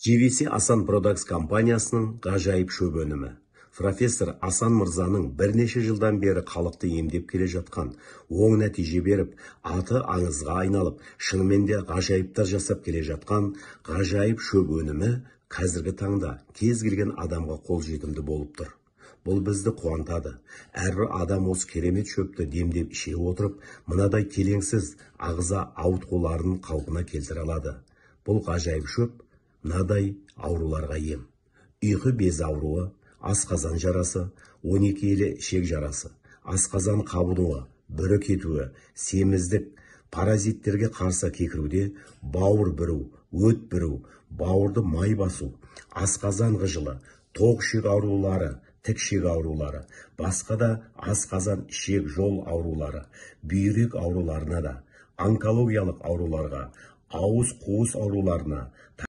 GVC Асан Products компаниясының ғажайып шөп өнімі. Профессор Асан Мырзаның бірнеше жылдан бері халықты емдеп келе жатқан, оң нәтиже беріп, аты аңызға айналып, шынымен де ғажайыптар жасап келе жатқан ғажайып шөп өнімі қазіргі таңда кез келген адамға қолжетімді болып тұр. Бұл бізді қуантады. Әрбір адам осы керемет шөпті демдеп іше отырып, мынадай келеңсіз ағза ауытқуларын қалпына келтіре алады. Бұл ғажайып шөп мынадай ауруларға ем. Ұйқы без ауруы, асқазан жарасы, 12 елі ішек жарасы, асқазан қабынуы, бүрі кетуі, семіздік, паразиттерге қарсы кекіруде, бауыр бүру, өт бүру, бауырды май басу, асқазан ғыжылы, тоқ ішек аурулары, тік ішек аурулары, басқа да асқазан ішек жол аурулары, бүйрек ауруларына да, онкологиялық ауруларға, ауыз қуыс ауруларына,